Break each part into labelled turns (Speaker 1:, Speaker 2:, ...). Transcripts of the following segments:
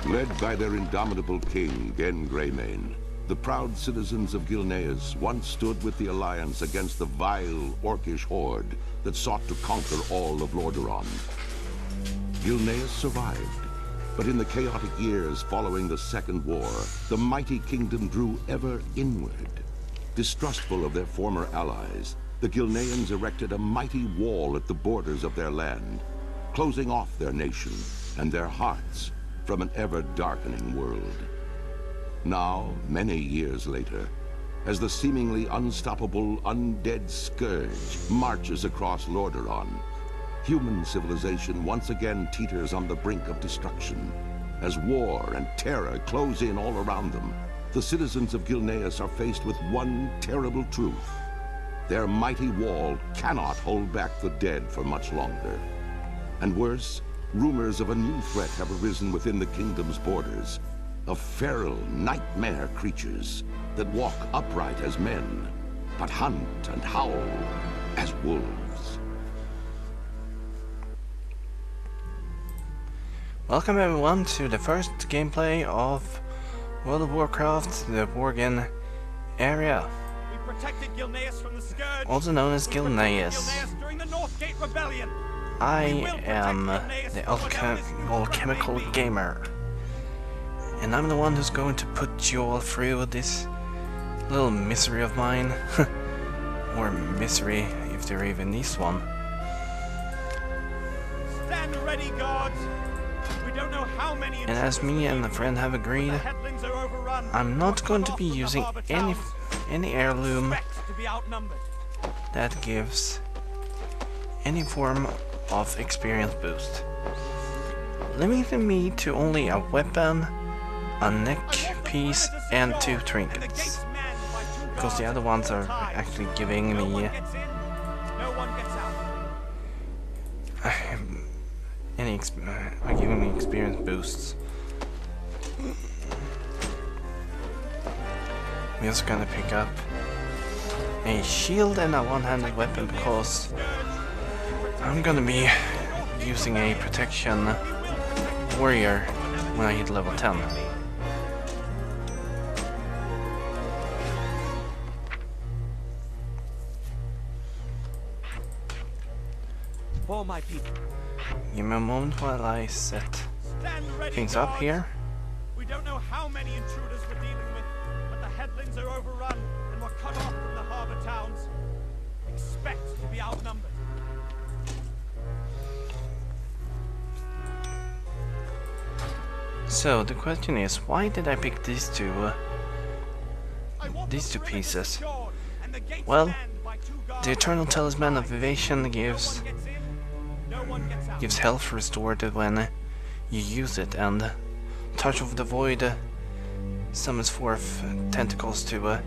Speaker 1: Led by their indomitable king, Gen Greymane, the proud citizens of Gilneas once stood with the Alliance against the vile, orcish horde that sought to conquer all of Lordaeron. Gilneas survived, but in the chaotic years following the Second War, the mighty kingdom drew ever inward. Distrustful of their former allies, the Gilneans erected a mighty wall at the borders of their land, closing off their nation and their hearts from an ever-darkening world. Now, many years later, as the seemingly unstoppable undead scourge marches across Lordaeron, human civilization once again teeters on the brink of destruction. As war and terror close in all around them, the citizens of Gilneas are faced with one terrible truth. Their mighty wall cannot hold back the dead for much longer. And worse, rumors of a new threat have arisen within the kingdom's borders, of feral nightmare creatures that walk upright as men, but hunt and howl as wolves.
Speaker 2: Welcome everyone to the first gameplay of World of Warcraft, the Worgen area.
Speaker 3: We protected Gilneas from the scourge,
Speaker 2: also known as Gilneas.
Speaker 3: During the Northgate Rebellion.
Speaker 2: I am the Alchemical gamer, and I'm the one who's going to put you all through this little misery of mine, or misery if there even is one.
Speaker 3: Stand ready, guards. We don't know how many.
Speaker 2: And as me and a friend have agreed, I'm not going to be using any heirloom that gives any form of experience boost, limiting me to only a weapon, a neck piece, and 2 trinkets, because the other ones are actually giving me giving me experience boosts. We're also gonna pick up a shield and a one-handed weapon because I'm gonna be using a protection warrior when I hit level 10.
Speaker 3: For my people.
Speaker 2: Give me a moment while I set things up here.
Speaker 3: We don't know how many intruders we're dealing with, but the headlands are overrun and we're cut off from the harbor towns. Expect to be outnumbered.
Speaker 2: So the question is, why did I pick these two pieces? Well, the Eternal Talisman of Evasion gives health restored when you use it, and Touch of the Void summons forth tentacles to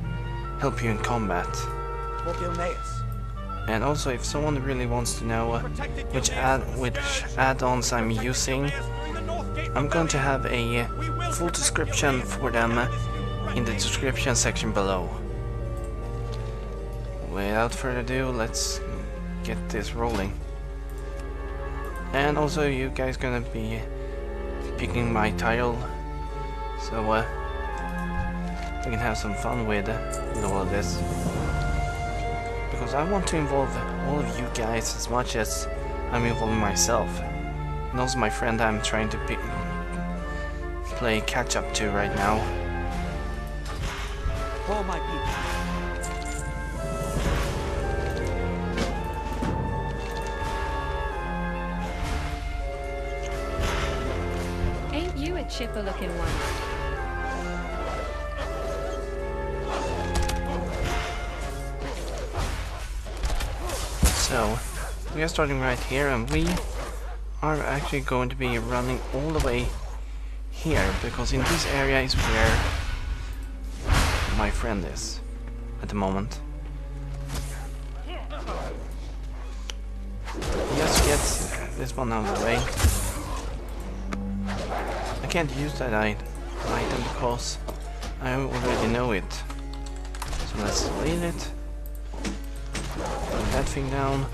Speaker 2: help you in combat. And also, if someone really wants to know which add-ons I'm using, I'm going to have a full description for them in the description section below. Without further ado, let's get this rolling. And also, you guys gonna be picking my title, so we can have some fun with all of this. Because I want to involve all of you guys as much as I'm involving myself. And also my friend I'm trying to play catch up to right now.
Speaker 3: For my people.
Speaker 4: Ain't you a chipper looking one?
Speaker 2: So, we are starting right here, and we are actually going to be running all the way here, because in this area is where my friend is at the moment. Just get this one out of the way. I can't use that item because I already know it. So let's leave it. Put that thing down.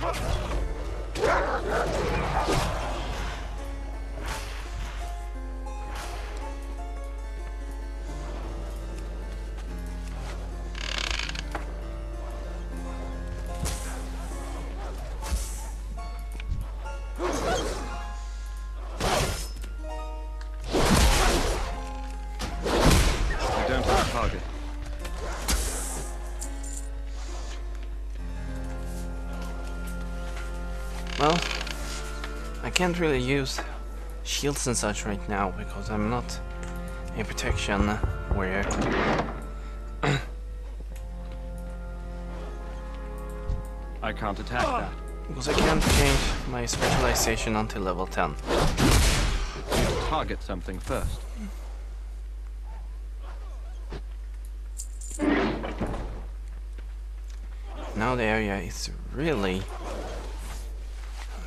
Speaker 2: can't really use shields and such right now because I'm not a protection warrior.
Speaker 5: I can't attack that.
Speaker 2: Because I can't change my specialization until level 10.
Speaker 5: Need to target something first.
Speaker 2: Now the area is really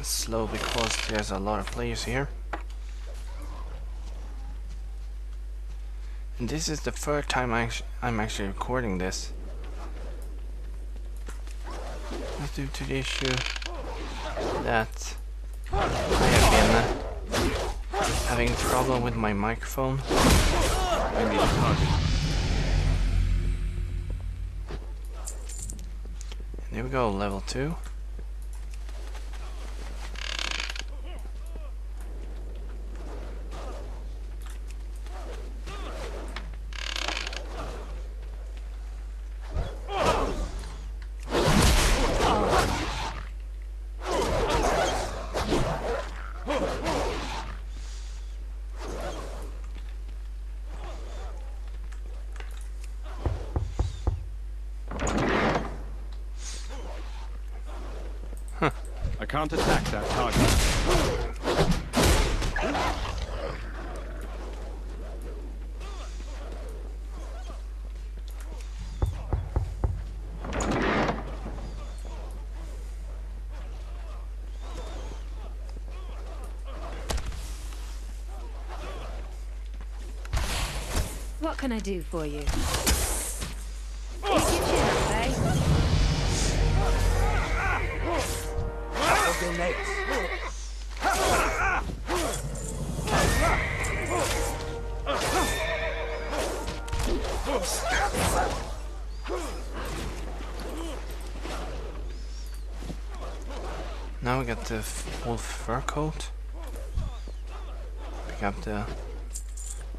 Speaker 2: slow because there's a lot of players here. And this is the third time I'm actually recording this. Due to the issue that I have been having a problem with my microphone.
Speaker 5: I need a target.
Speaker 2: There we go, level 2.
Speaker 5: I can't attack that target.
Speaker 4: What can I do for you? Take your chin up, eh?
Speaker 2: Now we got the wolf fur coat. Pick up the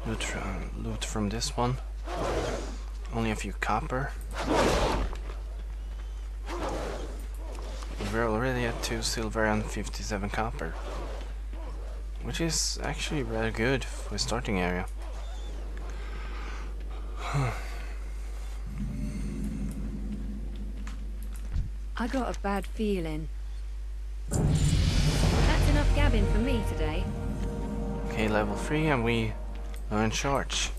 Speaker 2: loot from this one. Only a few copper. We're already at 2 silver and 57 copper, which is actually rather good for a starting area.
Speaker 4: I got a bad feeling. That's enough gabbing for me today.
Speaker 2: Okay, level 3 and we learn charge,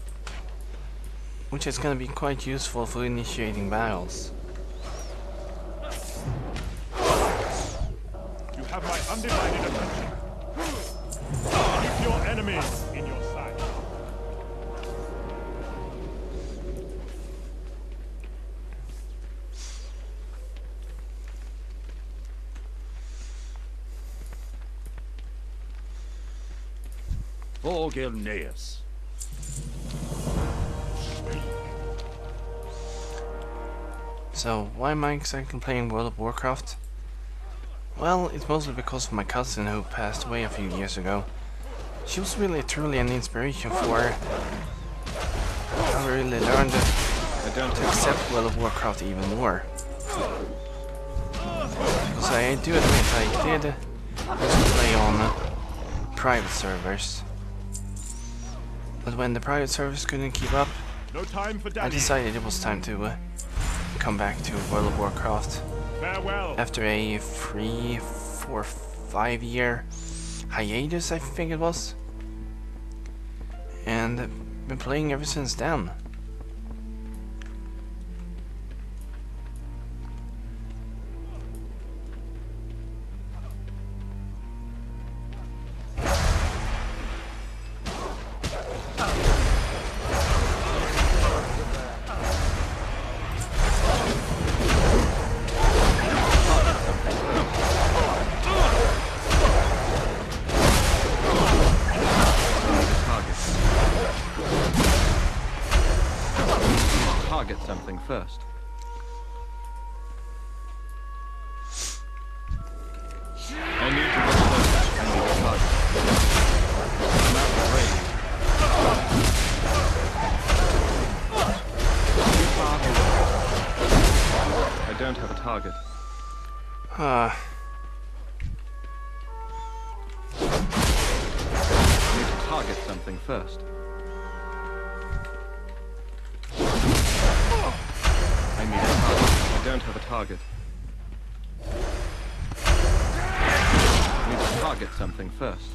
Speaker 2: which is going to be quite useful for initiating battles.
Speaker 3: You have my undivided attention. Keep your enemies in your sight.
Speaker 1: For Gilneas.
Speaker 2: So, why am I exactly playing World of Warcraft? Well, it's mostly because of my cousin who passed away a few years ago. She was really truly an inspiration for I really learned to accept World of Warcraft even more. Because I do admit I did used to play on private servers. But when the private servers couldn't keep up,
Speaker 3: No time for
Speaker 2: I
Speaker 3: daddy.
Speaker 2: decided it was time to come back to World of Warcraft.
Speaker 3: Farewell.
Speaker 2: After a 3, 4, 5 year hiatus, I think it was. And been playing ever since then.
Speaker 5: Target something first. I need to get closer. I need a target. I'm out of range. Too far away. I don't have a target. target something first. I need a target. I don't have a target. I need to target something first.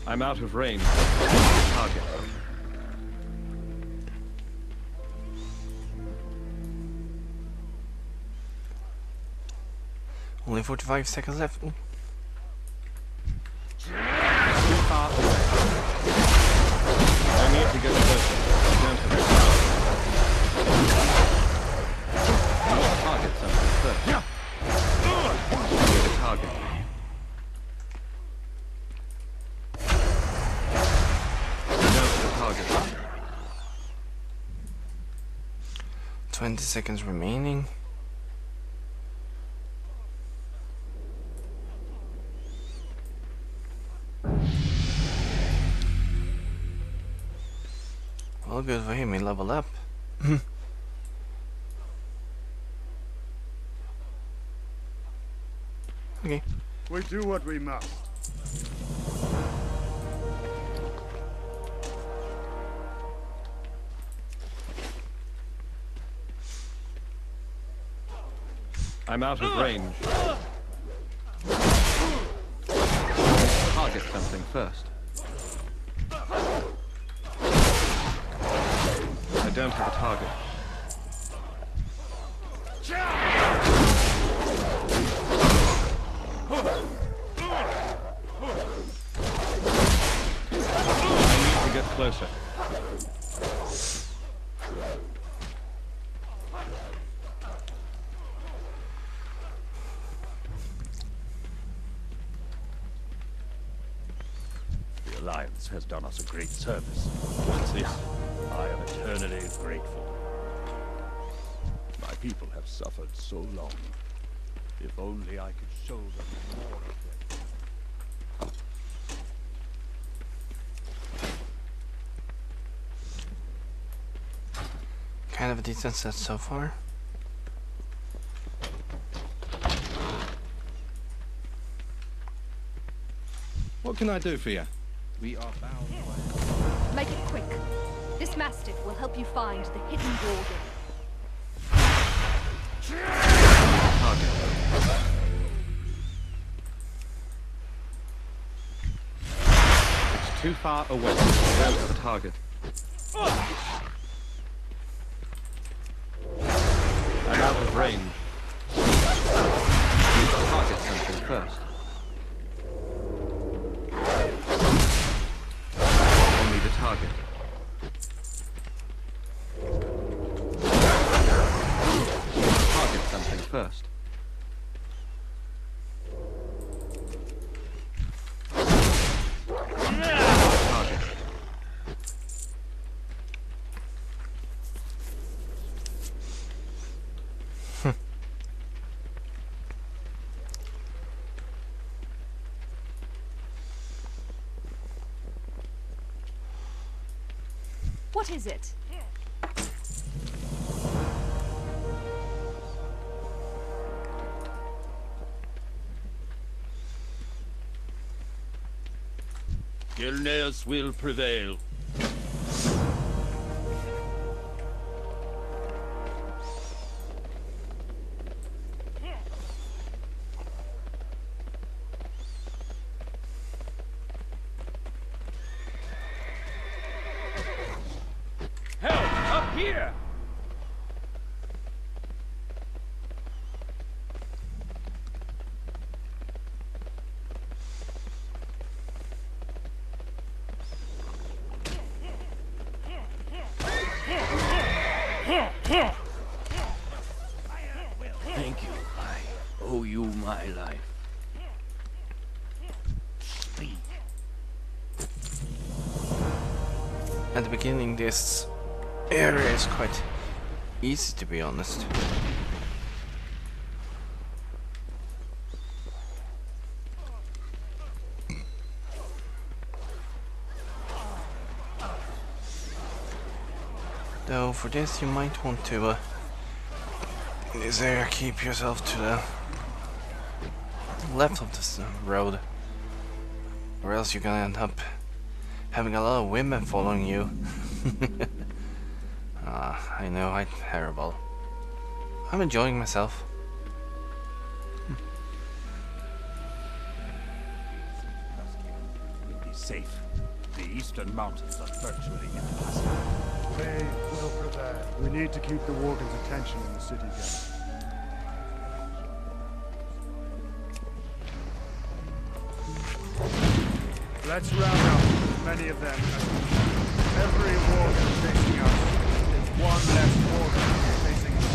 Speaker 5: I'm out of range. Target.
Speaker 2: Only 45 seconds left. Ooh.
Speaker 5: Too far away. I need to get closer. I don't have a target. I need to target something first. I need a target.
Speaker 2: 20 seconds remaining. Well, good for him, he leveled up. Okay.
Speaker 6: We do what we must.
Speaker 5: I'm out of range. Target something first. I don't have a target. I need to get closer.
Speaker 6: The Alliance has done us a great service. For this, I am eternally grateful. My people have suffered so long. If only I could show them more of them.
Speaker 2: Kind of a decent set so far.
Speaker 5: What can I do for you? We are bound by...
Speaker 4: Make it quick. This Mastiff will help you find the hidden Worgen.
Speaker 5: Target. It's too far away. I don't have a target. I'm out of range. I need to target something first. I need a target. Target something first. Target.
Speaker 4: What is it?
Speaker 6: Gilneas will prevail.
Speaker 3: Help! Up here!
Speaker 6: Thank you. I owe you my life. Speak.
Speaker 2: At the beginning, this area is quite easy, to be honest. Though for this you might want to in this area keep yourself to the left of this road, or else you're gonna end up having a lot of women following you. I know, I'm terrible. I'm enjoying myself.
Speaker 6: We'll be safe. The eastern mountains are virtually impassable.
Speaker 7: They will prevail. We need to keep the Worgen's attention in the city again. Let's round up as many of them as we can. Every Worgen facing us is one less Worgen facing us.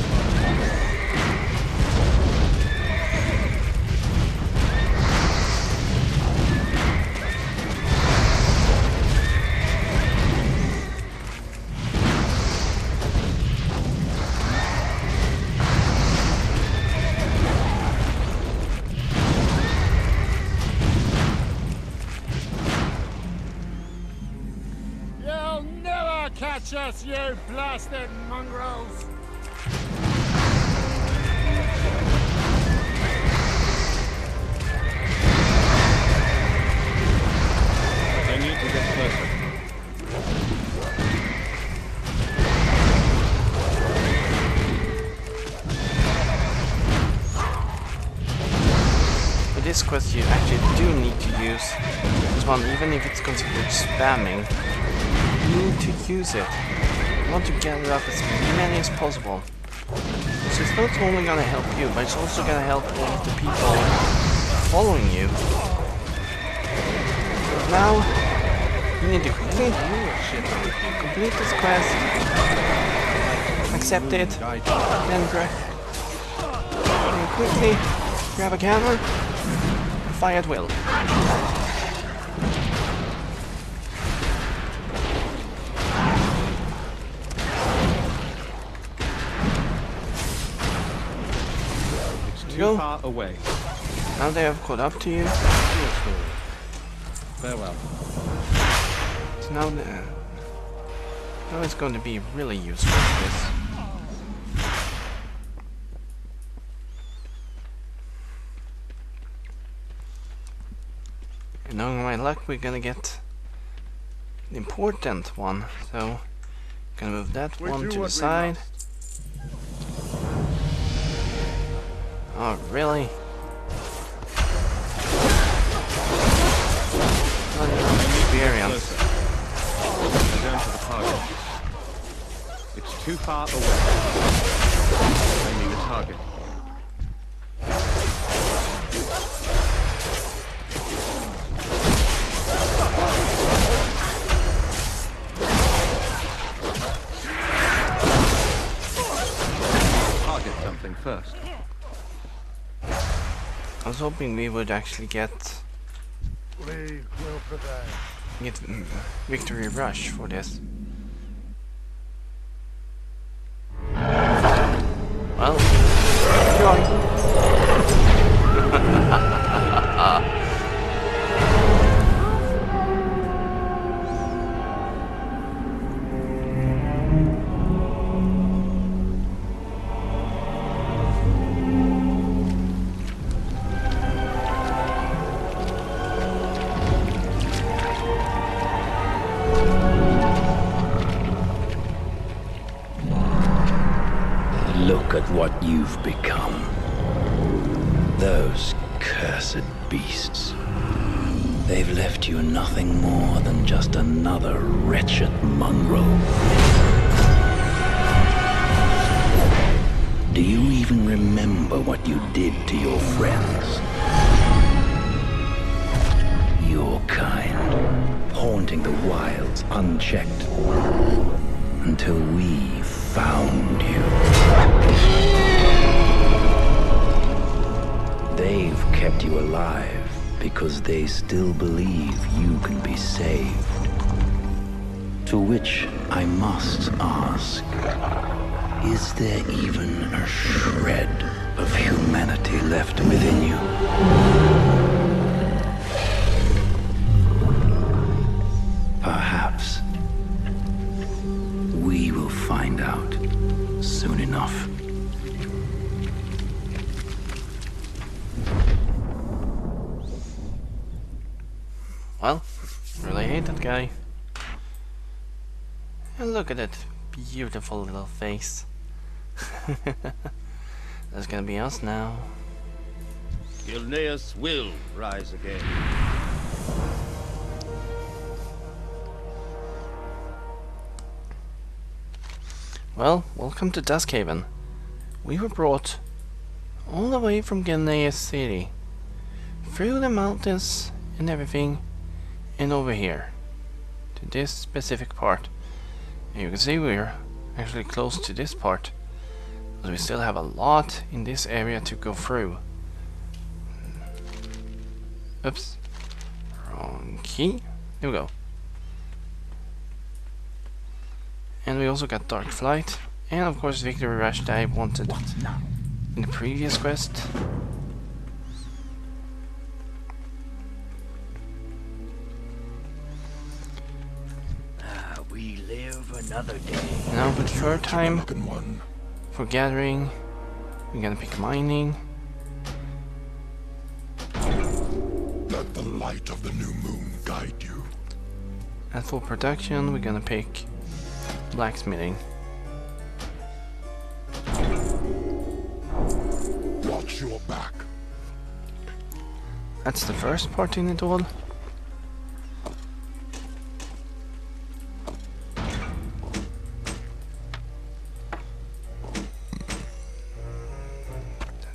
Speaker 7: Catch us, you blasted mongrels!
Speaker 5: I need to get closer.
Speaker 2: For this quest you actually do need to use this one, even if it's considered spamming. You need to use it. You want to gather up as many as possible. So it's not only gonna help you, but it's also gonna help all of the people following you. Now, you need to quickly complete this quest, accept it, then quickly grab a camera, and fire at will.
Speaker 5: Too far away.
Speaker 2: Now they have caught up to you.
Speaker 5: Farewell.
Speaker 2: So now it's going to be really useful for this. And knowing my luck, we're gonna get the important one. So, gonna move that one to the side. Oh, really? Not enough experience.
Speaker 5: Return to the target. It's too far away. I need a target. Target something first.
Speaker 2: I was hoping we would actually get
Speaker 7: will prevail.
Speaker 2: victory rush for this. Well, enjoy.
Speaker 8: Look at what you've become. Those cursed beasts. They've left you nothing more than just another wretched mongrel. Do you even remember what you did to your friends? Your kind, haunting the wilds unchecked, until we found you. They've kept you alive because they still believe you can be saved. To which I must ask, is there even a shred of humanity left within you? Perhaps we will find
Speaker 2: Well, really hate that guy. And look at that beautiful little face. That's gonna be us now.
Speaker 6: Gilneas will rise again.
Speaker 2: Well, welcome to Duskhaven. We were brought all the way from Gilneas City, through the mountains and everything, and over here, to this specific part. And you can see we're actually close to this part, but we still have a lot in this area to go through. Oops. Wrong key. There we go. And we also got Dark Flight, and of course Victory Rush that I wanted in the previous quest.
Speaker 8: We live another day.
Speaker 2: Now for the third time, for gathering, we're gonna pick mining.
Speaker 1: Let the light of the new moon guide you.
Speaker 2: And for production, we're gonna pick blacksmithing.
Speaker 1: Watch your back.
Speaker 2: That's the first part in it all.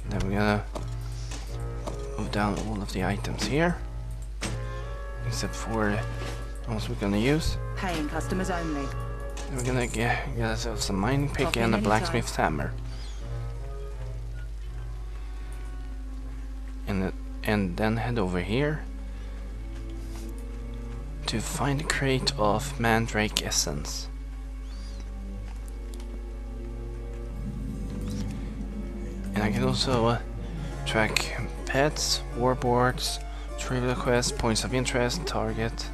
Speaker 2: Then we're gonna move down all of the items here, except for the ones we're gonna use.
Speaker 9: Paying customers only.
Speaker 2: We're gonna get ourselves some mining pick and a blacksmith's hammer. And then head over here to find a crate of mandrake essence. And I can also track pets, warboards, trivial quests, points of interest, target,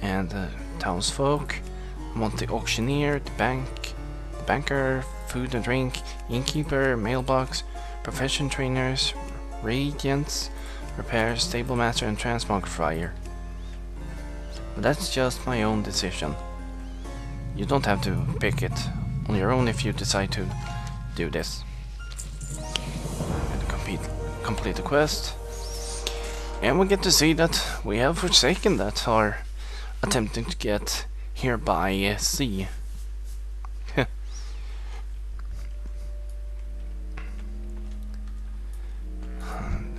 Speaker 2: and townsfolk. I want the auctioneer, the banker, food and drink, innkeeper, mailbox, profession trainers, regents, repair, stable master, and transmogrifier. But that's just my own decision. You don't have to pick it on your own if you decide to do this. And complete the quest. And we get to see that we have Forsaken that are attempting to get here by sea. Then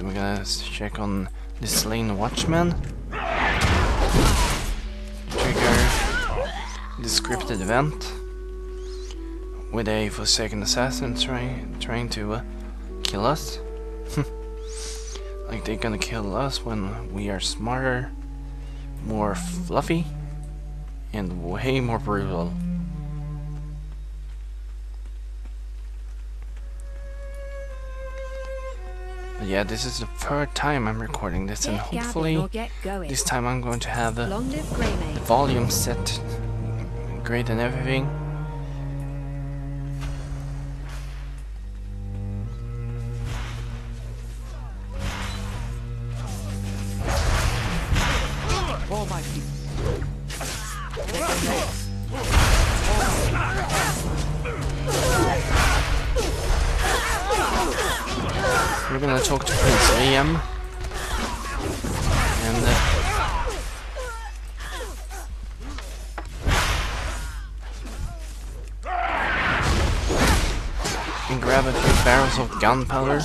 Speaker 2: we're gonna check on the slain watchman. Trigger the scripted event with a Forsaken assassin trying to kill us. Like they're gonna kill us when we are smarter, more fluffy, and way more brutal. But yeah, this is the third time I'm recording this, and hopefully this time I'm going to have the volume set great and everything. We're gonna talk to Prince Liam and grab a few barrels of gunpowder,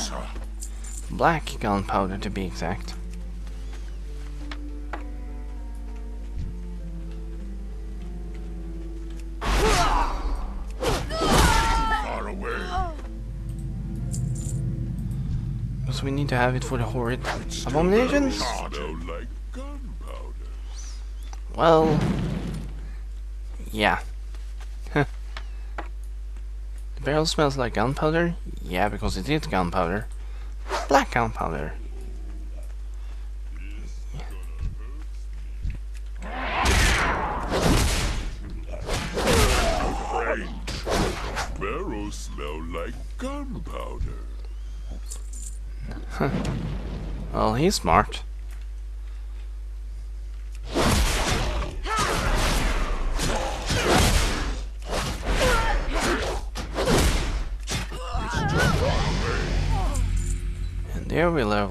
Speaker 2: black gunpowder to be exact. We need to have it for the horrid abominations. Well, yeah. The barrel smells like gunpowder. Yeah, because it is gunpowder. Black gunpowder.
Speaker 1: Barrels smell like gunpowder.
Speaker 2: Well, he's smart.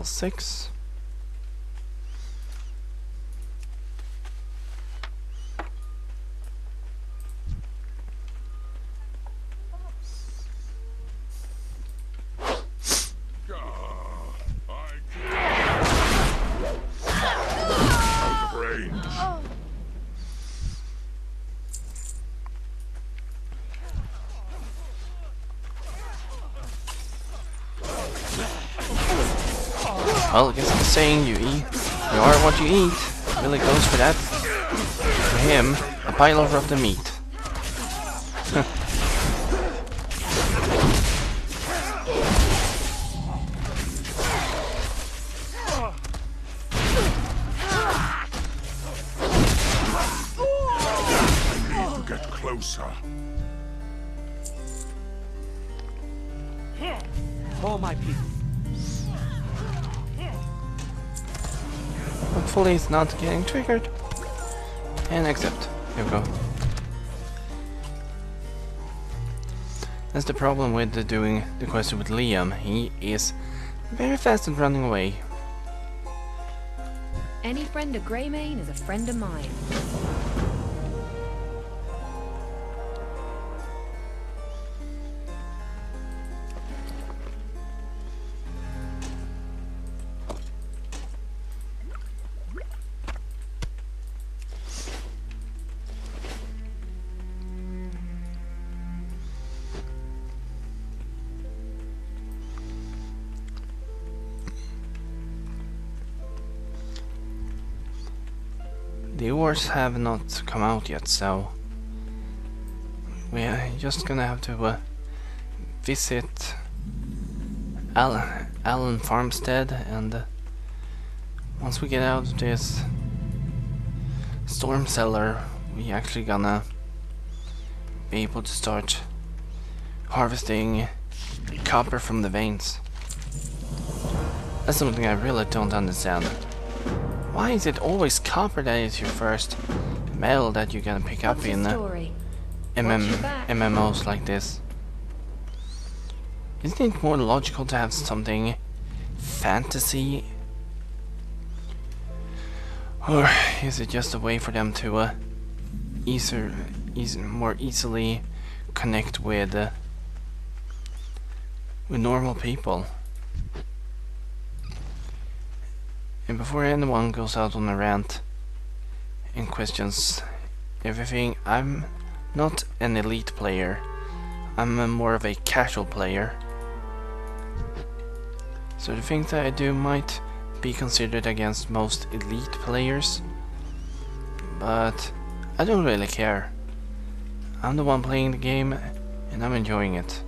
Speaker 2: level 6.
Speaker 5: Well, I guess the saying, you are what you eat, really goes for that. For him, a pile of rotten meat.
Speaker 1: Get closer.
Speaker 3: For my people.
Speaker 5: Hopefully it's not getting triggered. And accept. Here we go. That's the problem with doing the quest with Liam. He is very fast at running away.
Speaker 4: Any friend of Greymane is a friend of mine.
Speaker 5: The ores have not come out yet, so we're just gonna have to visit Allen Farmstead, and once we get out of this storm cellar, we actually gonna be able to start harvesting copper from the veins. That's something I really don't understand. Why is it always copper that is your first metal that you're gonna pick up in MMOs like this? Isn't it more logical to have something fantasy? Or is it just a way for them to more easily connect with normal people? And before anyone goes out on a rant and questions everything, I'm not an elite player. I'm more of a casual player. So the things that I do might be considered against most elite players, but I don't really care. I'm the one playing the game and I'm enjoying it.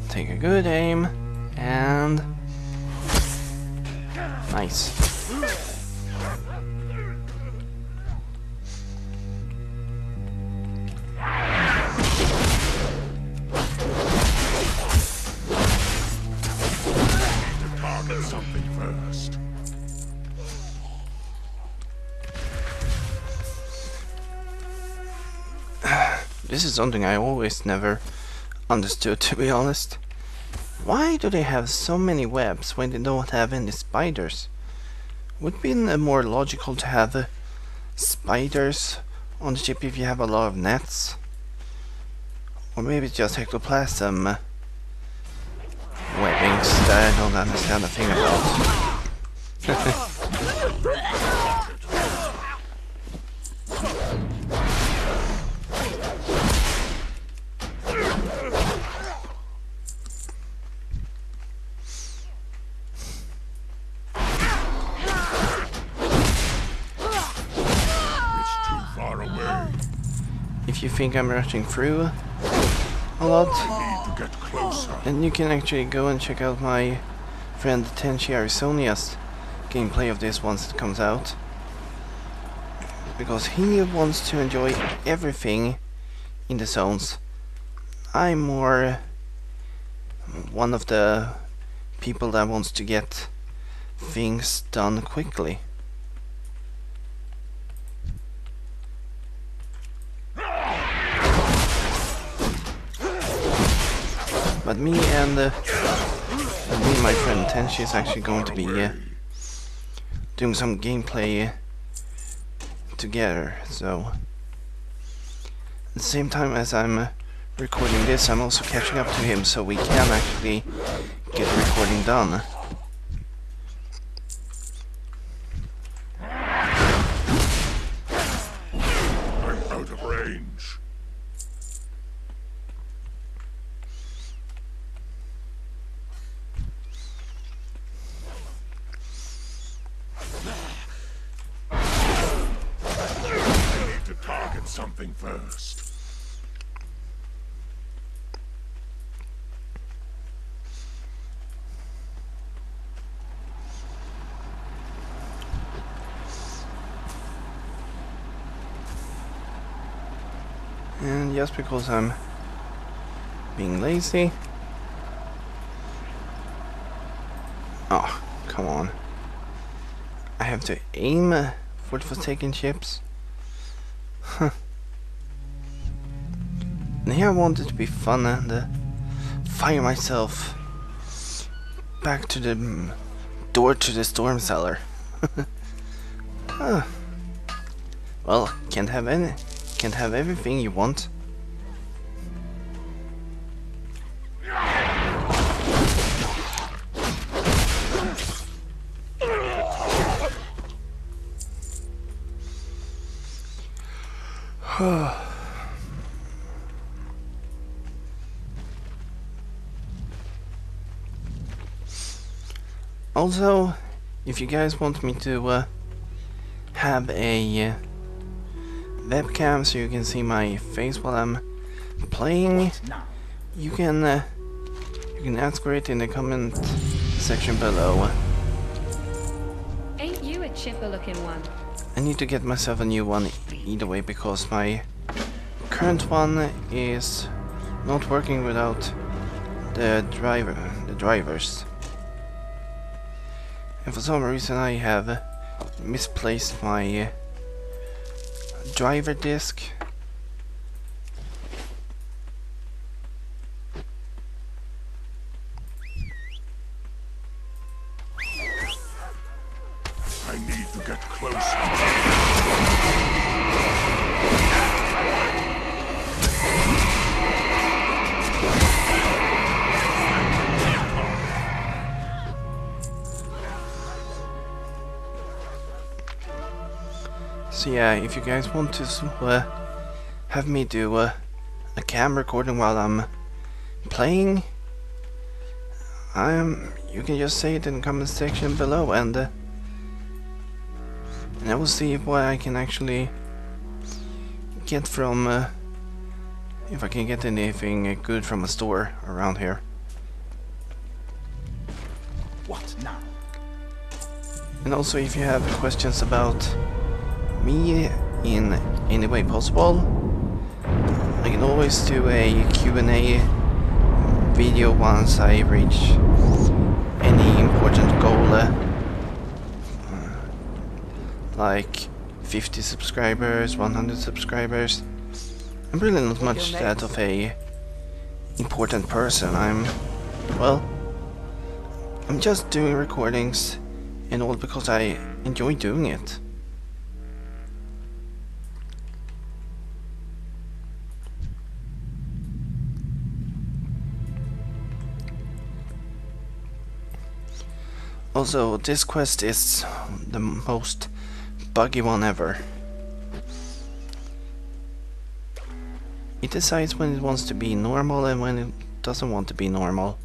Speaker 5: Take a good aim, and nice.
Speaker 1: Target something first.
Speaker 5: This is something I always never understood, to be honest. Why do they have so many webs when they don't have any spiders? Would it be more logical to have spiders on the ship if you have a lot of nets? Or maybe it's just ectoplasm webbings that I don't understand a thing about. If you think I'm rushing through a lot,
Speaker 1: Get closer.
Speaker 5: then you can actually go and check out my friend Tenchi Arizonia's gameplay of this once it comes out. because he wants to enjoy everything in the zones. I'm more one of the people that wants to get things done quickly. But me and my friend Tenchi is actually going to be doing some gameplay together. So at the same time as I'm recording this, I'm also catching up to him, so we can actually get the recording done.
Speaker 1: I'm out of range. I need to target something first.
Speaker 5: And just because I'm being lazy. Oh, come on. I have to aim for taking chips. Huh. And here I wanted to be fun and fire myself back to the door to the storm cellar. Huh. Well, can't have everything you want. Also, if you guys want me to have a webcam so you can see my face while I'm playing, you can ask for it in the comment section below.
Speaker 4: Ain't you a chipper looking one?
Speaker 5: I need to get myself a new one either way, because my current one is not working without the drivers. And for some reason I have misplaced my driver disc.
Speaker 1: I need to get closer.
Speaker 5: So yeah, if you guys want to have me do a cam recording while I'm playing, you can just say it in the comment section below, and I will see what I can actually get from if I can get anything good from a store around here.
Speaker 6: What now?
Speaker 5: And also, if you have questions about me in any way possible, I can always do a Q&A video once I reach any important goal, like 50 subscribers, 100 subscribers. I'm really not much that of a important person. I'm just doing recordings and all because I enjoy doing it. Also, this quest is the most buggy one ever. It decides when it wants to be normal and when it doesn't want to be normal.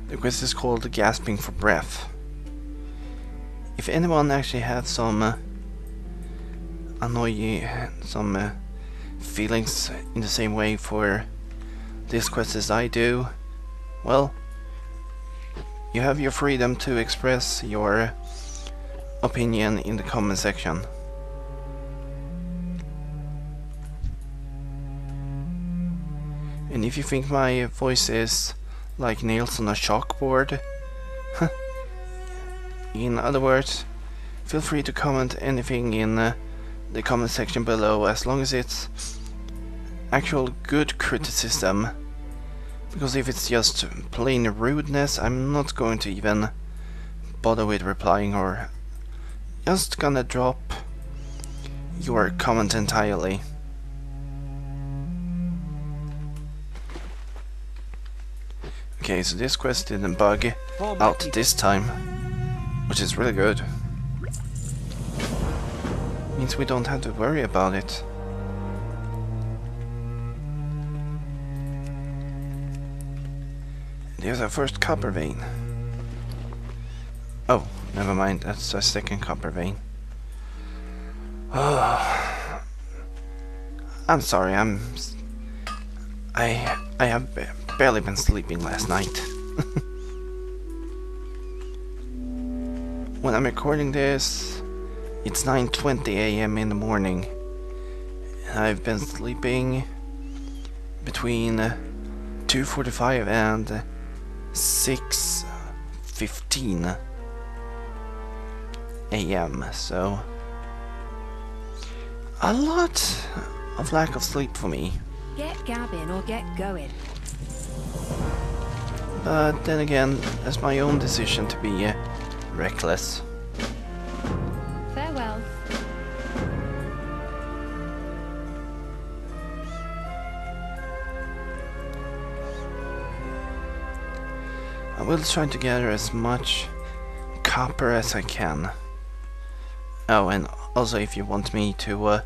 Speaker 5: The quest is called Gasping for Breath. If anyone actually had some feelings in the same way for this quest as I do, well, you have your freedom to express your opinion in the comment section. And if you think my voice is like nails on a chalkboard, in other words, feel free to comment anything in the comment section below, as long as it's actual good criticism. Because if it's just plain rudeness, I'm not going to even bother with replying, or just gonna drop your comment entirely. Okay, so this quest didn't bug out this time, which is really good. Means we don't have to worry about it. There's our first copper vein. Oh, never mind, that's our second copper vein. Oh, I'm sorry, I have barely been sleeping last night. When I'm recording this, it's 9:20 AM in the morning. And I've been sleeping between 2:45 and 6:15 AM, so a lot of lack of sleep for me.
Speaker 4: Get gabbing or get going.
Speaker 5: But then again, that's my own decision to be reckless.
Speaker 4: Farewell.
Speaker 5: I will try to gather as much copper as I can. Oh, and also if you want me to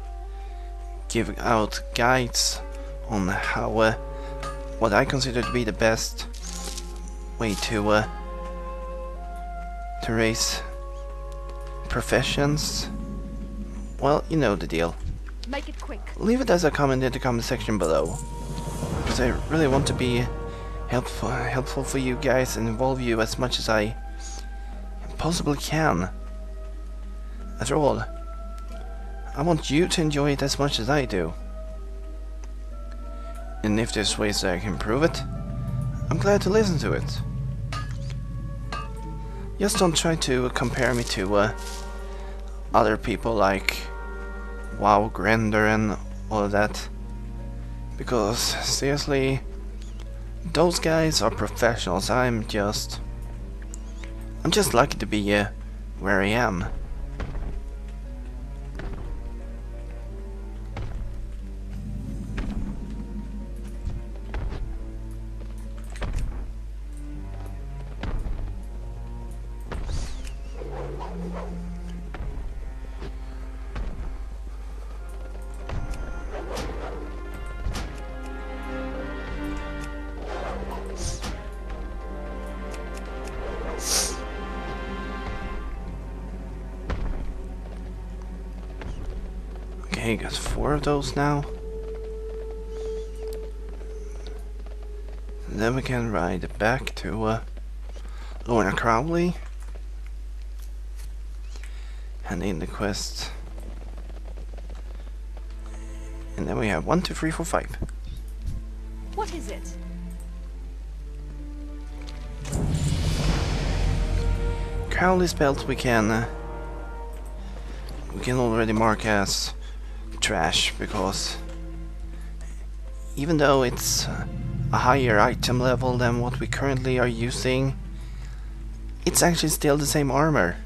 Speaker 5: give out guides on how what I consider to be the best way to raise professions, well, you know the deal.
Speaker 4: Make it quick.
Speaker 5: Leave it as a comment in the comment section below, because I really want to be helpful for you guys and involve you as much as I possibly can. After all, I want you to enjoy it as much as I do. And if there's ways that I can improve it, I'm glad to listen to it. Just don't try to compare me to other people like WoW Grender and all of that. Because, seriously, those guys are professionals. I'm just lucky to be where I am. Okay, got 4 of those now. Then we can ride back to Lorna Crowley and in the quest. And then we have 1, 2, 3, 4, 5.
Speaker 4: What is it?
Speaker 5: Crowley's belt we can already mark as trash, because even though it's a higher item level than what we currently are using, it's actually still the same armor.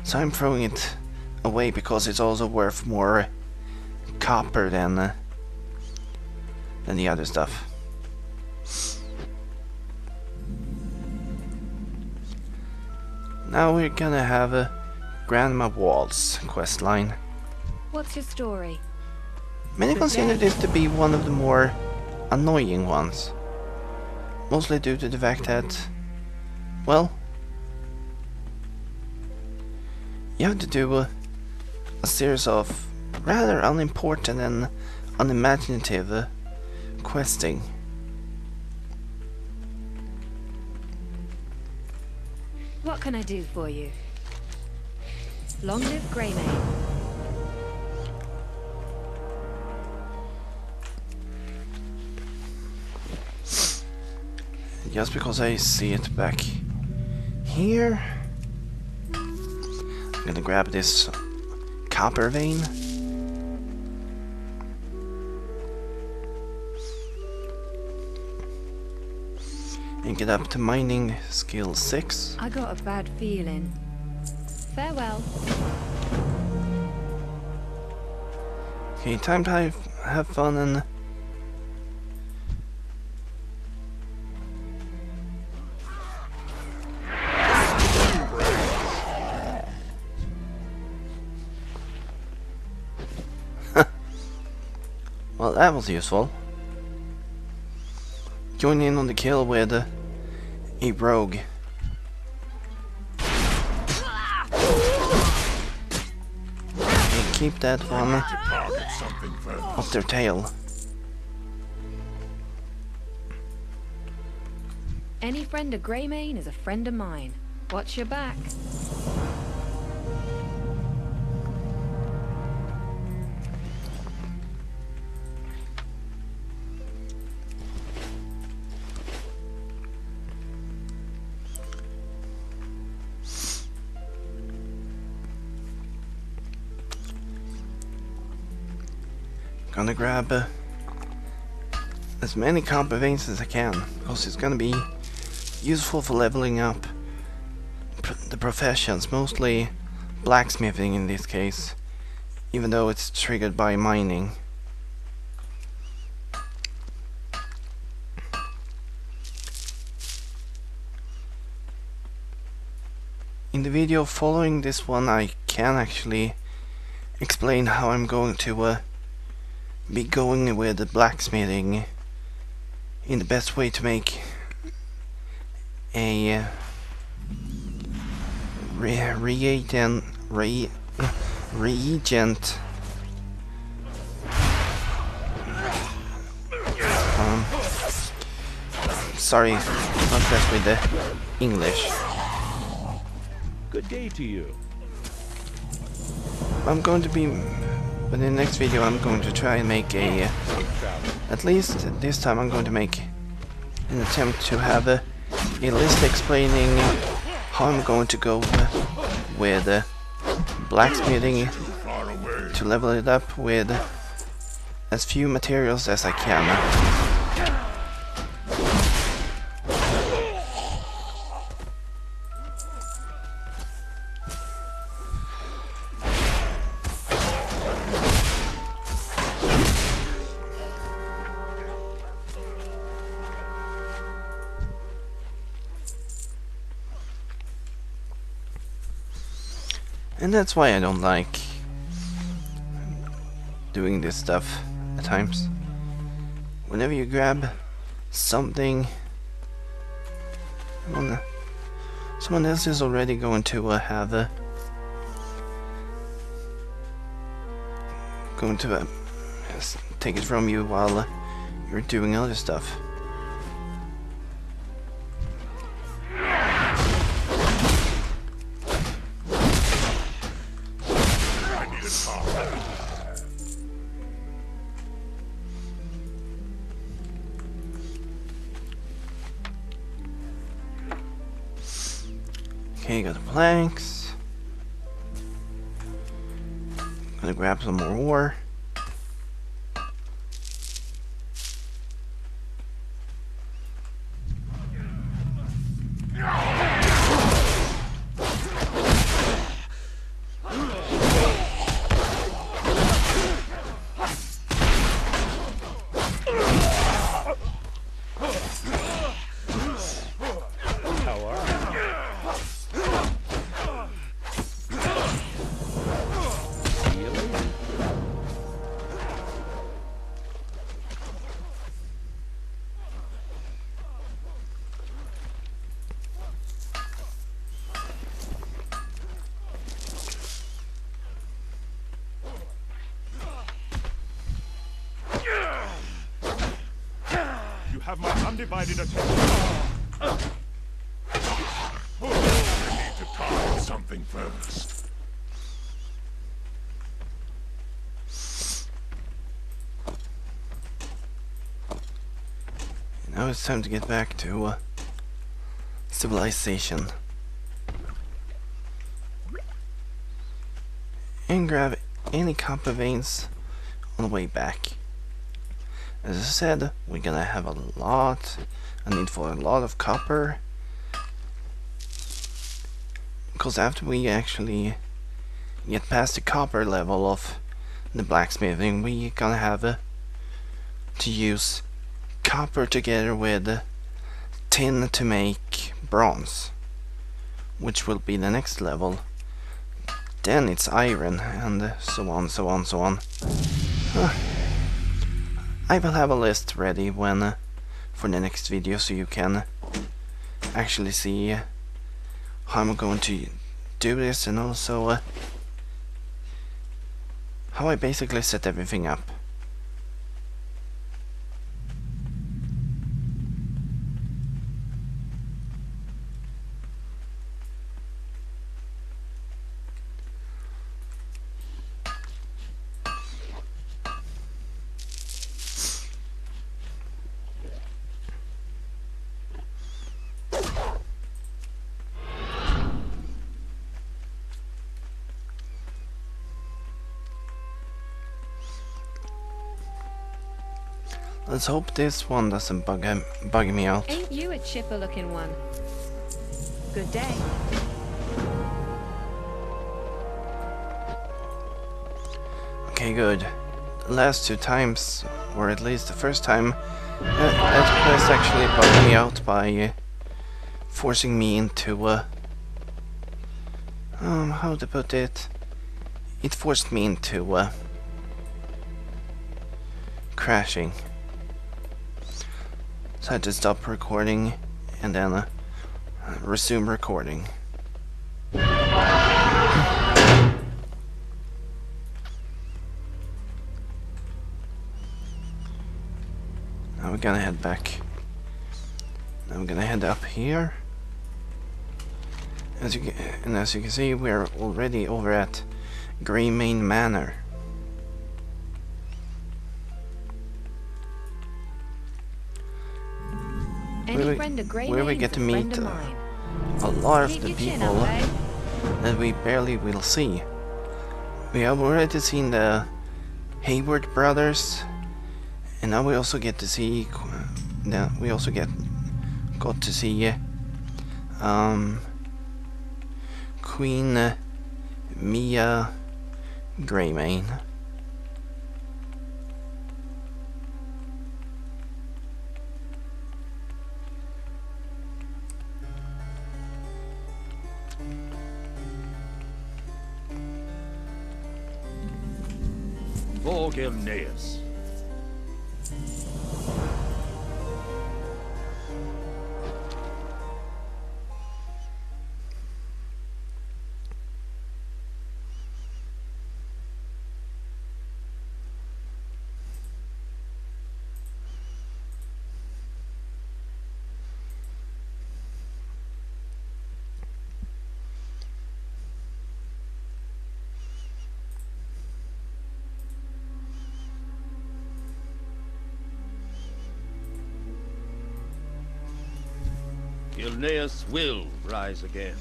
Speaker 5: So I'm throwing it away because it's also worth more copper than the other stuff. Now we're gonna have a Grandma Waltz questline.
Speaker 4: What's your story?
Speaker 5: Many consider this to be one of the more annoying ones. Mostly due to the fact that, well, you have to do a series of rather unimportant and unimaginative questing.
Speaker 4: What can I do for you? Long live Greymane.
Speaker 5: Just because I see it back here, I'm gonna grab this copper vein. And get up to mining skill 6.
Speaker 4: I got a bad feeling. Farewell.
Speaker 5: Okay, time to have fun and well, that was useful. Join in on the kill with a rogue. And keep that one off their tail.
Speaker 4: Any friend of Greymane is a friend of mine. Watch your back.
Speaker 5: Gonna grab as many copper veins as I can, because it's gonna be useful for leveling up the professions, mostly blacksmithing in this case, even though it's triggered by mining. In the video following this one, I can actually explain how I'm going to be going with the blacksmithing in the best way to make a reagent sorry, not best with the English.
Speaker 6: Good day to you.
Speaker 5: I'm going to be, but in the next video I'm going to try and make a, at least this time I'm going to make an attempt to have a list explaining how I'm going to go with blacksmithing to level it up with as few materials as I can. And that's why I don't like doing this stuff at times. Whenever you grab something, someone else is already going to have going to take it from you while you're doing other stuff. Okay, got the planks. Gonna grab some more ore.
Speaker 3: Have my undivided attention.
Speaker 1: I need to talk something first.
Speaker 5: Now it's time to get back to civilization. And grab any copper veins on the way back. As I said, we're gonna have a need for a lot of copper. Because after we actually get past the copper level of the blacksmithing, we're gonna have to use copper together with tin to make bronze, which will be the next level. Then it's iron, and so on, so on, so on. I will have a list ready when for the next video, so you can actually see how I'm going to do this, and also how I basically set everything up. Let's hope this one doesn't bug me out.
Speaker 4: Ain't you a chipper looking one? Good day.
Speaker 5: Okay, good. The last 2 times, or at least the first time, that quest actually bugged me out by forcing me into how to put it? It forced me into crashing. So I had to stop recording and then resume recording. Now we're gonna head back. Now we're gonna head up here. As you can see, we're already over at Greymane Manor. Where we get to meet a lot of the people that we barely will see. We have already seen the Hayward brothers, and now we also get to see. Got to see Queen Mia Greymane.
Speaker 6: For Gilneas. Gilneas will rise again.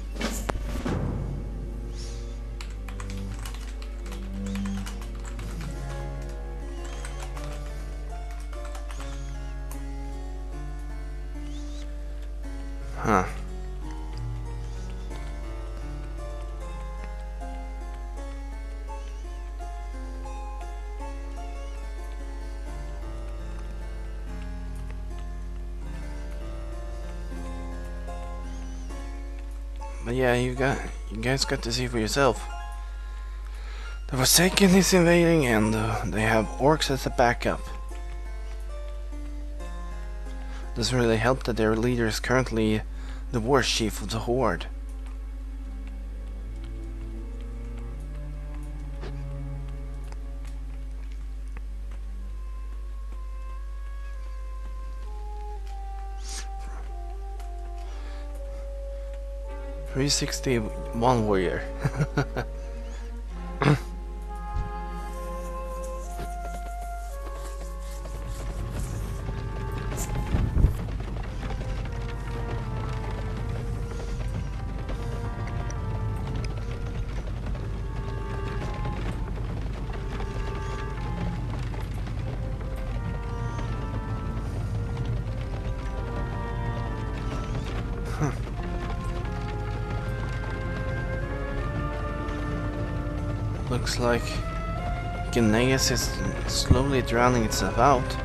Speaker 5: Huh. But yeah, you guys got to see for yourself. The Forsaken is invading, and they have orcs as a backup. Doesn't really help that their leader is currently the war chief of the Horde. $361 warrior. Looks like Gilneas is slowly drowning itself out.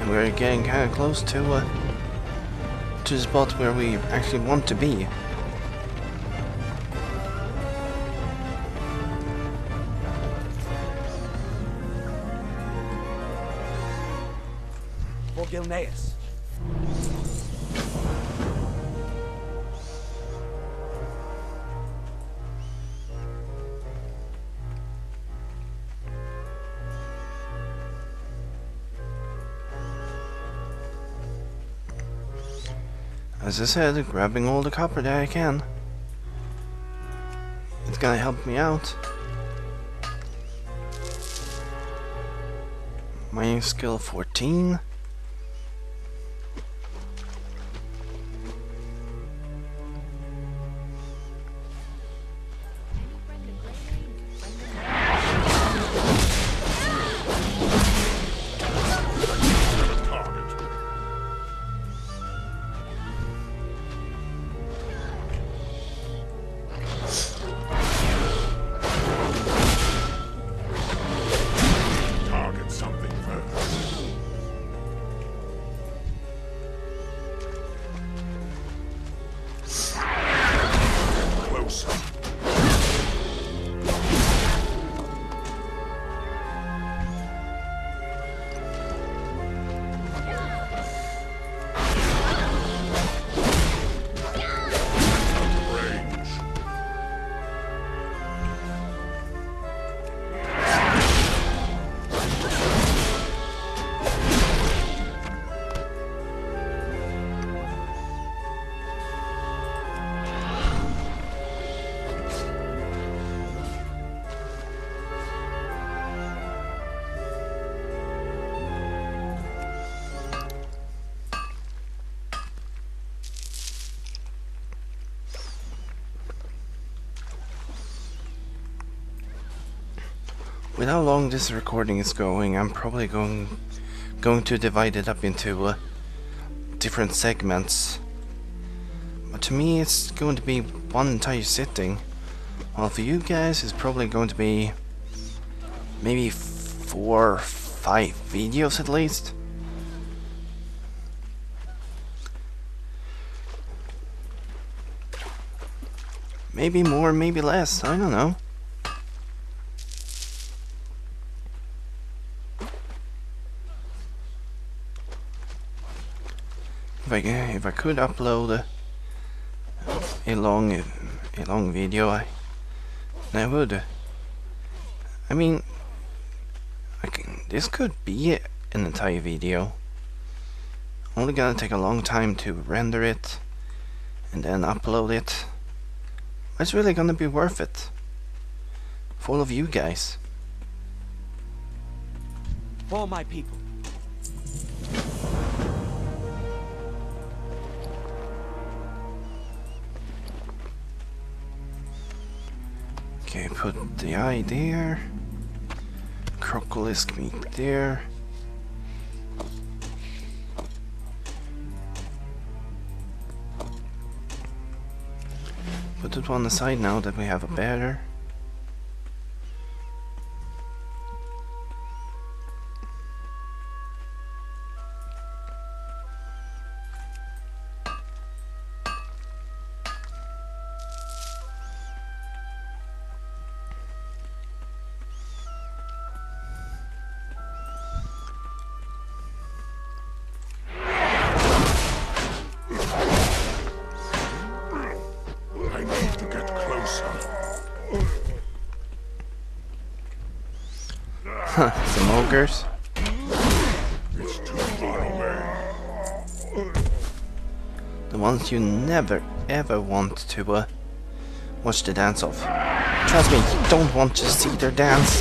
Speaker 5: We're getting kind of close to the spot where we actually want to be.
Speaker 3: For Gilneas.
Speaker 5: As I said, grabbing all the copper that I can. It's gonna help me out. Mining skill 14. With how long this recording is going, I'm probably going to divide it up into different segments. But to me, it's going to be one entire sitting. While for you guys, it's probably going to be maybe 4 or 5 videos at least. Maybe more, maybe less, I don't know. If I could upload a long video, I would. I mean, this could be an entire video. Only gonna take a long time to render it and then upload it. It's really gonna be worth it for all of you guys.
Speaker 3: For my people.
Speaker 5: Okay, put the eye there. Crocolisk meat there. Put it on the side now that we have a better. Some ogres.
Speaker 7: It's too far away.
Speaker 5: The ones you never ever want to watch the dance of. Trust me, you don't want to see their dance.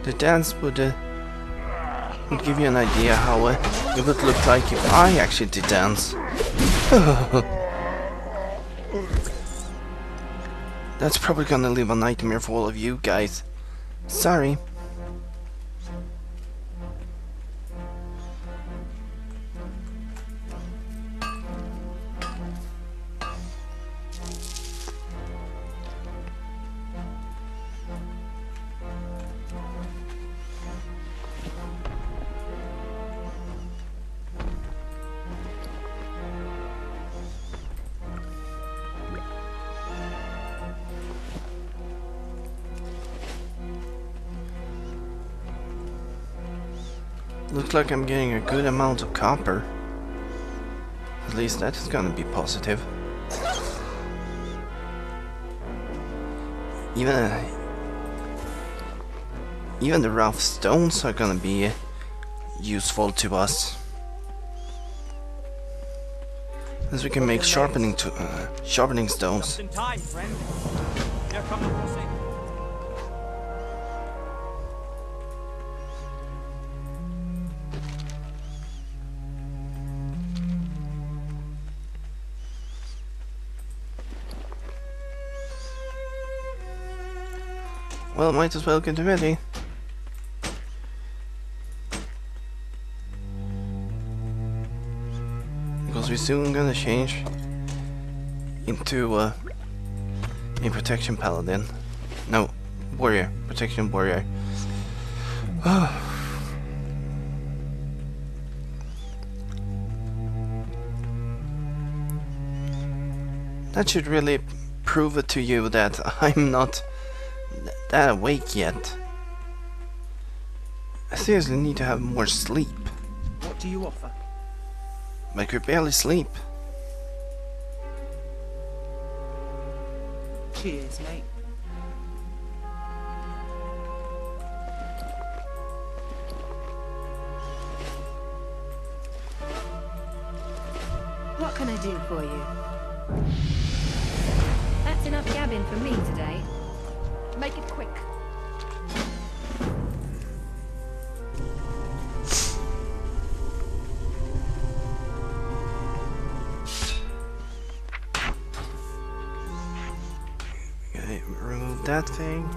Speaker 5: The dance would give you an idea how it would look like if I actually did dance. That's probably gonna leave a nightmare for all of you guys. Sorry. Looks like I'm getting a good amount of copper. At least that is gonna be positive. Even the rough stones are gonna be useful to us, as we can make sharpening stones.
Speaker 3: Just in time, friend. Here come the Forsaken.
Speaker 5: Well, might as well get ready. Because we're soon gonna change into a protection paladin. No, warrior. Protection warrior. That should really prove it to you that I'm not that awake yet. I seriously need to have more sleep.
Speaker 3: What do you offer?
Speaker 5: I could barely sleep.
Speaker 3: Cheers, mate.
Speaker 4: What can I do for you? That's enough gabbing for me today. Make it quick.
Speaker 5: Okay, remove that thing.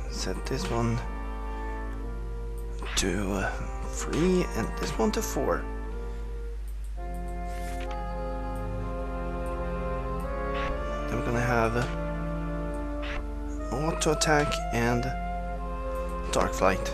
Speaker 5: Set this one to 3 and this one to 4. Then we're gonna have auto attack and dark flight.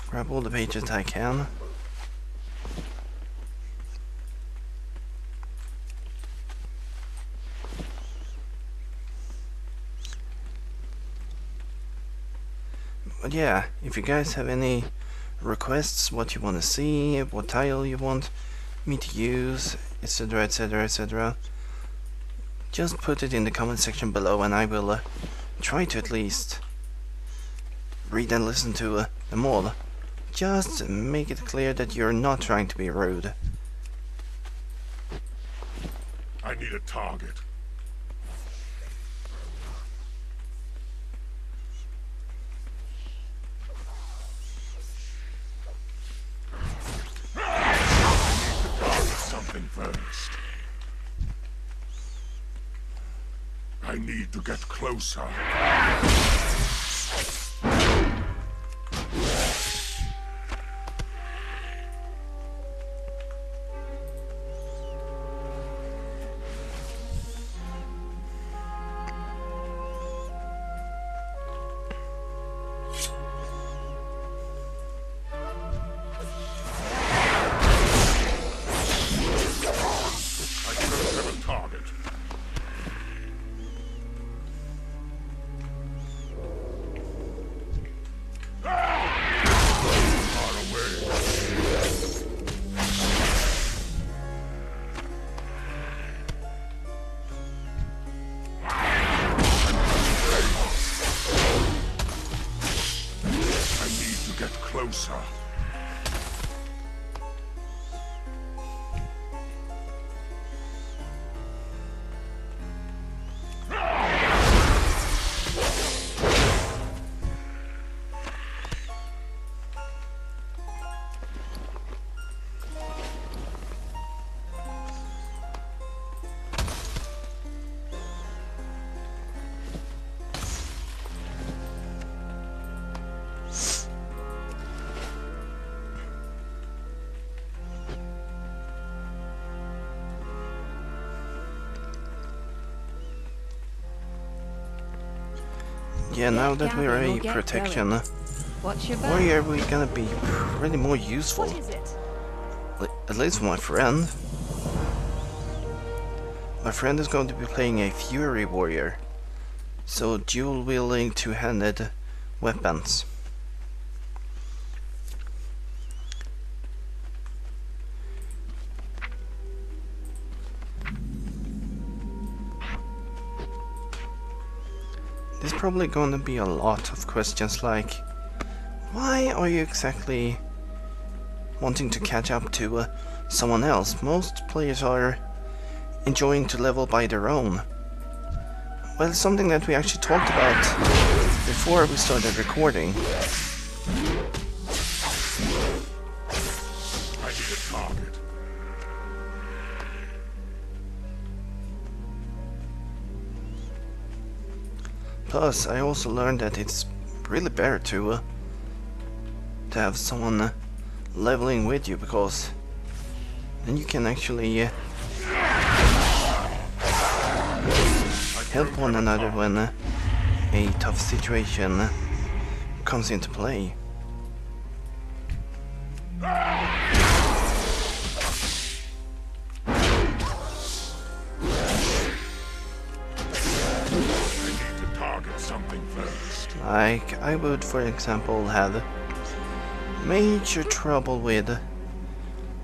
Speaker 5: Grab all the pages I can. But yeah, if you guys have any requests, what you want to see, what tile you want me to use, etc, etc, etc, just put it in the comment section below and I will try to at least read and listen to them all. Just make it clear that you're not trying to be rude.
Speaker 1: I need a target. Something first. I need to get closer.
Speaker 5: Yeah, now that
Speaker 4: Get
Speaker 5: we're
Speaker 4: going or
Speaker 5: a
Speaker 4: get
Speaker 5: protection
Speaker 4: going. What's your back?
Speaker 5: warrior, we're gonna be pretty more useful.
Speaker 4: What is it?
Speaker 5: At least for my friend. My friend is going to be playing a Fury Warrior, so dual wielding two-handed weapons. There's probably going to be a lot of questions like, why are you exactly wanting to catch up to someone else? Most players are enjoying to level by their own. Well, it's something that we actually talked about before we started recording.
Speaker 1: I need a target.
Speaker 5: Plus, I also learned that it's really better to have someone leveling with you, because then you can actually help one another when a tough situation comes into play. Like, I would, for example, have major trouble with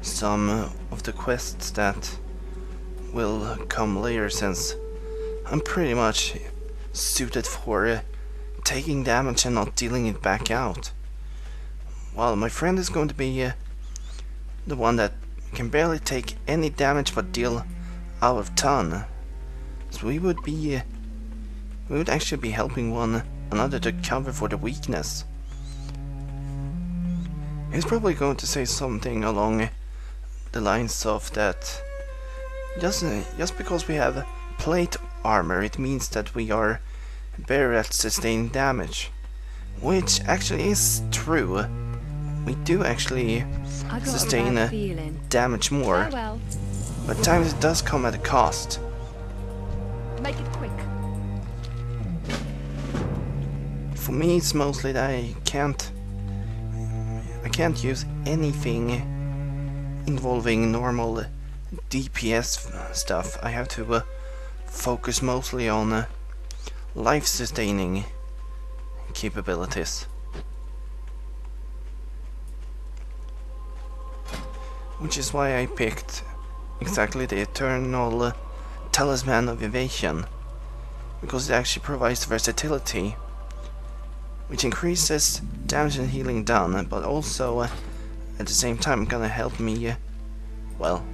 Speaker 5: some of the quests that will come later, since I'm pretty much suited for taking damage and not dealing it back out. While my friend is going to be the one that can barely take any damage but deal out of ton. So we would actually be helping one another to cover for the weakness. He's probably going to say something along the lines of that just because we have plate armor, it means that we are better at sustaining damage. Which actually is true. We do actually sustain damage more.
Speaker 4: Farewell.
Speaker 5: But at times it does come at a cost.
Speaker 4: Make it quick.
Speaker 5: For me, it's mostly that I can't use anything involving normal DPS stuff. I have to focus mostly on life-sustaining capabilities. Which is why I picked exactly the Eternal Talisman of Evasion, because it actually provides versatility, which increases damage and healing done, but also at the same time gonna help me, well,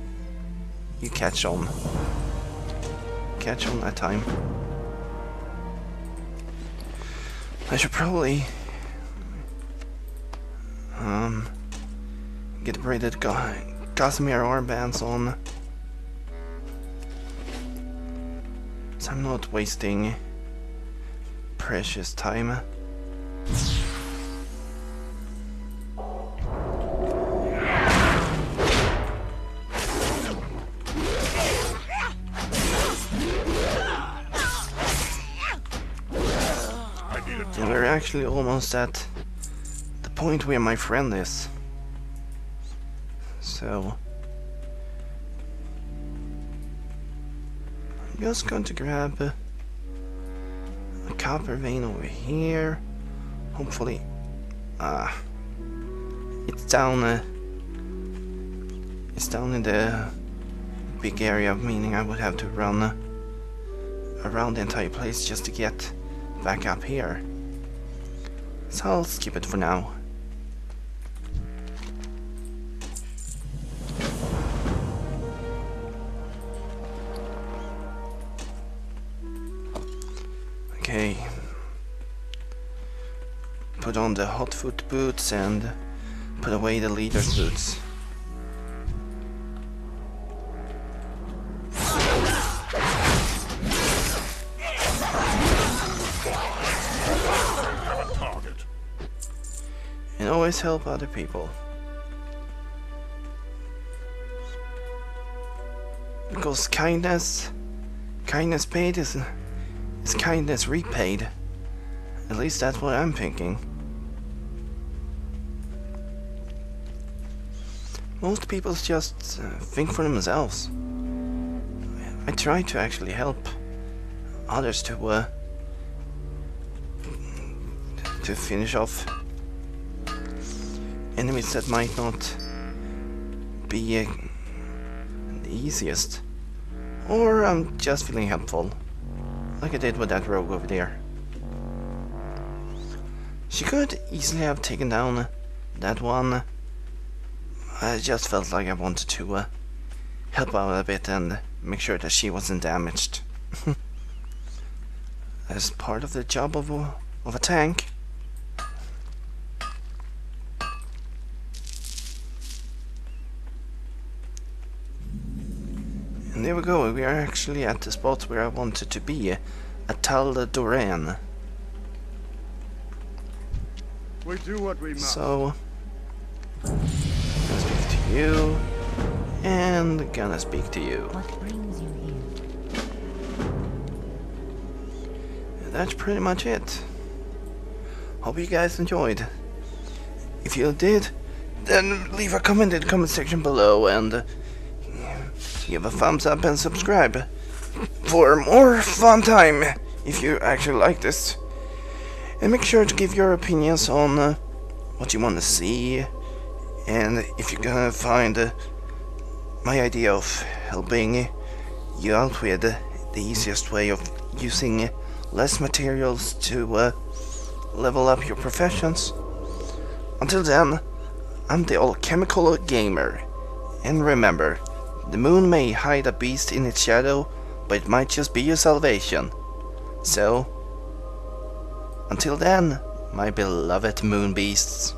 Speaker 5: you catch on that time. I should probably get the braided gossamer armbands on, so I'm not wasting precious time. And we're actually almost at the point where my friend is. So I'm just going to grab a copper vein over here. Hopefully, it's down in the big area, meaning I would have to run around the entire place just to get back up here. So I'll skip it for now. Okay. Put on the hot foot boots and put away the leader's boots. And always help other people. Because kindness paid is kindness repaid. At least that's what I'm thinking. Most people just think for themselves. I try to actually help others to finish off enemies that might not be the easiest. Or I'm just feeling helpful, like I did with that rogue over there. She could easily have taken down that one. I just felt like I wanted to help out a bit and make sure that she wasn't damaged. As part of the job of a tank. And there we go, we are actually at the spot where I wanted to be, at Tal Doran.
Speaker 7: We do what we must.
Speaker 5: So, gonna speak to you, and gonna speak to you.
Speaker 9: What brings you here?
Speaker 5: That's pretty much it. Hope you guys enjoyed. If you did, then leave a comment in the comment section below and give a thumbs up and subscribe for more fun time if you actually like this. And make sure to give your opinions on what you want to see, and if you're gonna find my idea of helping you out with the easiest way of using less materials to level up your professions. Until then, I'm the Alchemical Gamer, and remember, the moon may hide a beast in its shadow, but it might just be your salvation. So, until then, my beloved moon beasts.